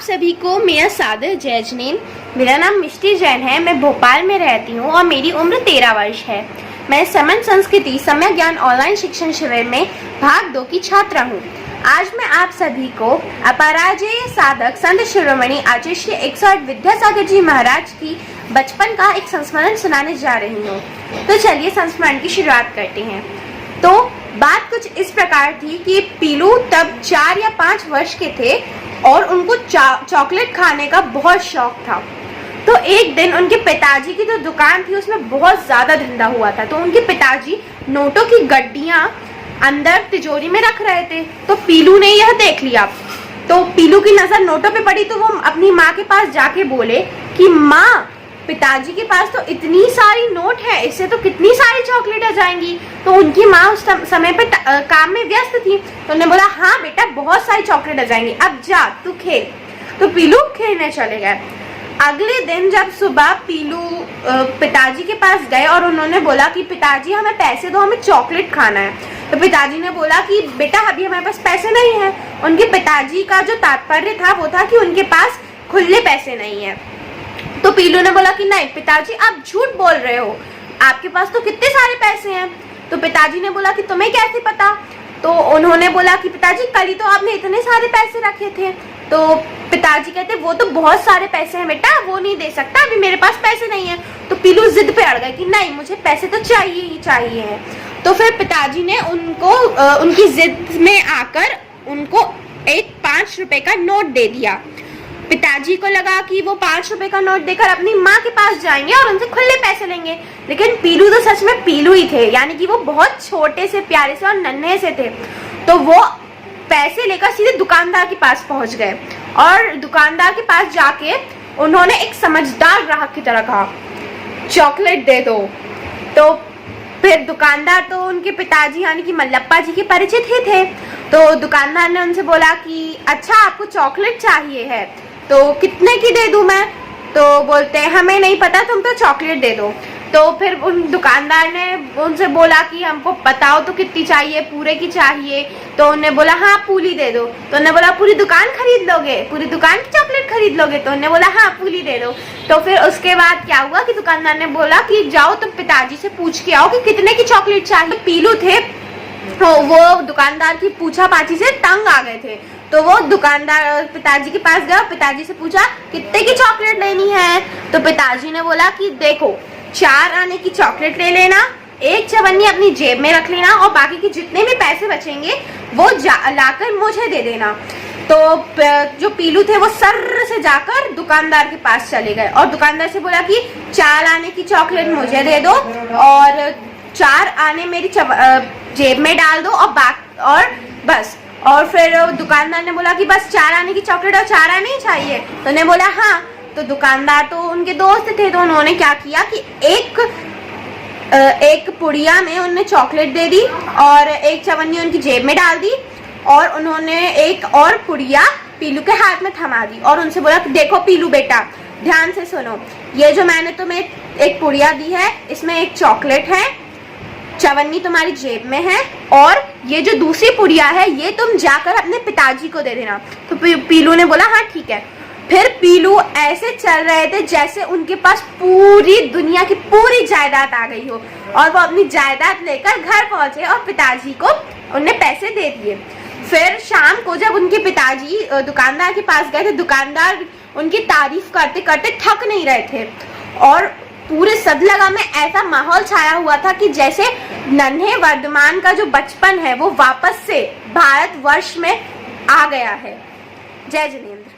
सभी को मेरा सादर जय जिनेंद्र। मेरा नाम मिष्टी जैन है। मैं भोपाल में रहती हूँ और मेरी उम्र 13 वर्ष है। मैं समन संस्कृति सम्यक ज्ञान ऑनलाइन शिक्षण शिविर में भाग 2 की छात्रा हूँ। आज मैं आप सभी को अपराजेय साधक संत शिरोमणि आचार्य 108 विद्यासागर जी महाराज की बचपन का एक संस्मरण सुनाने जा रही हूँ। तो चलिए संस्मरण की शुरुआत करते हैं। तो बात कुछ इस प्रकार थी कि पीलू तब 4 या 5 वर्ष के थे और उनको चॉकलेट खाने का बहुत शौक था। तो एक दिन उनके पिताजी की जो दुकान थी उसमें बहुत ज्यादा धंधा हुआ था। तो उनके पिताजी नोटों की गड्डियां अंदर तिजोरी में रख रहे थे। तो पीलू ने यह देख लिया। तो पीलू की नजर नोटों पे पड़ी तो वो अपनी माँ के पास जाके बोले कि माँ, पिताजी के पास तो इतनी सारी नोट है, इससे तो कितनी सारी चॉकलेट आ जाएंगी। तो उनकी माँ उस समय पे काम में व्यस्त थी। तो उन्होंने बोला हाँ बेटा, बहुत सारी चॉकलेट आ जाएंगी, अब जा तू खेल। तो पीलू खेलने चले गए। अगले दिन जब सुबह पीलू पिताजी के पास गए और उन्होंने बोला कि पिताजी हमें पैसे दो, हमें चॉकलेट खाना है। तो पिताजी ने बोला कि बेटा अभी हमारे पास पैसे नहीं है। उनके पिताजी का जो तात्पर्य था वो था कि उनके पास खुले पैसे नहीं है। तो पीलू ने बोला कि नहीं पिताजी, आप झूठ बोल रहे हो, आपके पास तो कितने सारे पैसे हैं। तो पिताजी ने बोला कि तुम्हें कैसे पता। तो उन्होंने बोला कि पिताजी कल ही तो आपने इतने सारे पैसे रखे थे। तो पिताजी कहते वो तो बहुत सारे पैसे हैं बेटा, वो नहीं दे सकता, अभी मेरे पास पैसे नहीं है। तो पीलू जिद पे अड़ गए कि नहीं, मुझे पैसे तो चाहिए ही चाहिए। तो फिर पिताजी ने उनको उनकी जिद में आकर उनको एक 5 रुपए का नोट दे दिया। पिताजी को लगा कि वो 5 रुपए का नोट देकर अपनी माँ के पास जाएंगे और उनसे खुले पैसे लेंगे। लेकिन पीलू तो सच में पीलू ही थे, यानी कि वो बहुत छोटे से प्यारे से और नन्हे से थे। तो वो पैसे लेकर सीधे दुकानदार के पास पहुंच गए और दुकानदार के पास जाके उन्होंने एक समझदार ग्राहक की तरह कहा चॉकलेट दे दो। तो फिर दुकानदार तो उनके पिताजी यानी कि मल्लप्पा जी के परिचित ही थे। तो दुकानदार ने उनसे बोला कि अच्छा आपको चॉकलेट चाहिए है तो कितने की दे दूं मैं। तो बोलते हैं हमें नहीं पता, तुम तो चॉकलेट दे दो। तो फिर उन दुकानदार ने उनसे बोला कि हमको बताओ तो कितनी चाहिए, पूरे की चाहिए। तो उन्होंने बोला हाँ पूरी दे दो। तो उन्होंने बोला पूरी दुकान खरीद लोगे, पूरी दुकान की चॉकलेट खरीद लोगे। तो उन्होंने बोला हाँ पूरी दे दो। तो फिर उसके बाद क्या हुआ कि दुकानदार ने बोला कि जाओ तुम पिताजी से पूछ के आओ कि कितने की चॉकलेट चाहिए। पीलू थे तो वो दुकानदार की पूछा पाछी से तंग आ गए थे। तो वो दुकानदार पिताजी के पास गया, पिताजी से पूछा कितने की चॉकलेट लेनी है। तो पिताजी ने बोला कि देखो 4 आने की चॉकलेट ले लेना, 1 चवन्नी अपनी जेब में रख लेना और बाकी के जितने भी पैसे बचेंगे वो लाकर मुझे दे देना। तो जो पीलू थे वो सर्र से जाकर दुकानदार के पास चले गए और दुकानदार से बोला कि 4 आने की चॉकलेट मुझे दे दो और 4 आने मेरी जेब में डाल दो और बस। और फिर दुकानदार ने बोला कि बस 4 आने की चॉकलेट और 4 आने ही चाहिए। तो उन्होंने बोला हाँ। तो दुकानदार तो उनके दोस्त थे तो उन्होंने क्या किया कि एक पुड़िया में उन्होंने चॉकलेट दे दी और 1 चवन्नी उनकी जेब में डाल दी और उन्होंने एक और पुड़िया पीलू के हाथ में थमा दी और उनसे बोला कि देखो पीलू बेटा, ध्यान से सुनो, ये जो मैंने तुम्हें एक पुड़िया दी है इसमें 1 चॉकलेट है, चवन्नी तुम्हारी जेब में है और ये जो दूसरी पुड़िया है ये तुम जाकर अपने पिताजी को दे देना। तो पीलू ने बोला हाँ ठीक है। फिर पीलू ऐसे चल रहे थे जैसे उनके पास पूरी दुनिया की पूरी जायदाद आ गई हो और वो अपनी जायदाद लेकर घर पहुंचे और पिताजी को उन्हें पैसे दे दिए। फिर शाम को जब उनके पिताजी दुकानदार के पास गए थे, दुकानदार उनकी तारीफ करते करते थक नहीं रहे थे और पूरे सदलगा में ऐसा माहौल छाया हुआ था कि जैसे नन्हे वर्धमान का जो बचपन है वो वापस से भारतवर्ष में आ गया है। जय जिनेंद्र।